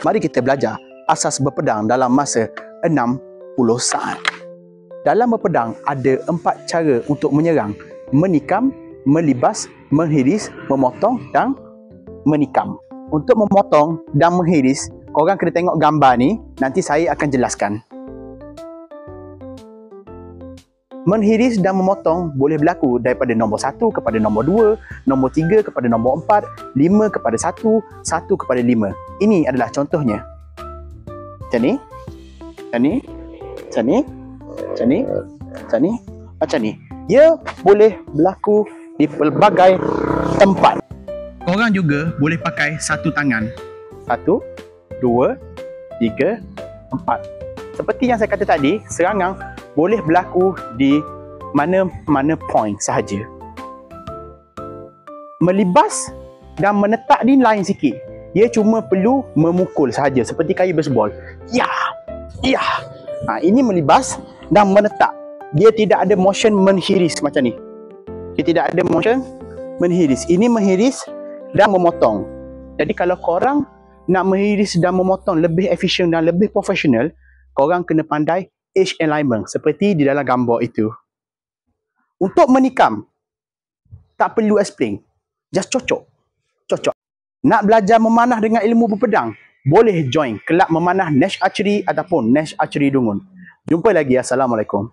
Mari kita belajar asas berpedang dalam masa 60 saat. Dalam berpedang ada 4 cara untuk menyerang: menikam, melibas, menghiris, memotong dan menikam. Untuk memotong dan menghiris, korang kena tengok gambar ni, nanti saya akan jelaskan. Menghiris dan memotong boleh berlaku daripada nombor 1 kepada nombor 2, nombor 3 kepada nombor 4, 5 kepada 1, 1 kepada 5. Ini adalah contohnya. Macam ni, macam ni, macam ni, macam ni, macam ni, macam ni. Ia boleh berlaku di pelbagai tempat. Korang juga boleh pakai satu tangan. 1, 2, 3, 4. Seperti yang saya kata tadi, serangan boleh berlaku di mana-mana point sahaja. Melibas dan menetak ni lain sikit. Dia cuma perlu memukul sahaja seperti kayu baseball. Ya, ya. Ini melibas dan menetak. Dia tidak ada motion menghiris macam ni. Dia tidak ada motion menghiris. Ini menghiris dan memotong. Jadi kalau korang nak menghiris dan memotong lebih efisien dan lebih profesional, korang kena pandai edge alignment seperti di dalam gambar itu. Untuk menikam, tak perlu explain. Just cocok. Cocok. Nak belajar memanah dengan ilmu berpedang, boleh join kelab memanah Nash Archery ataupun Nash Archery Dungun. Jumpa lagi. Assalamualaikum.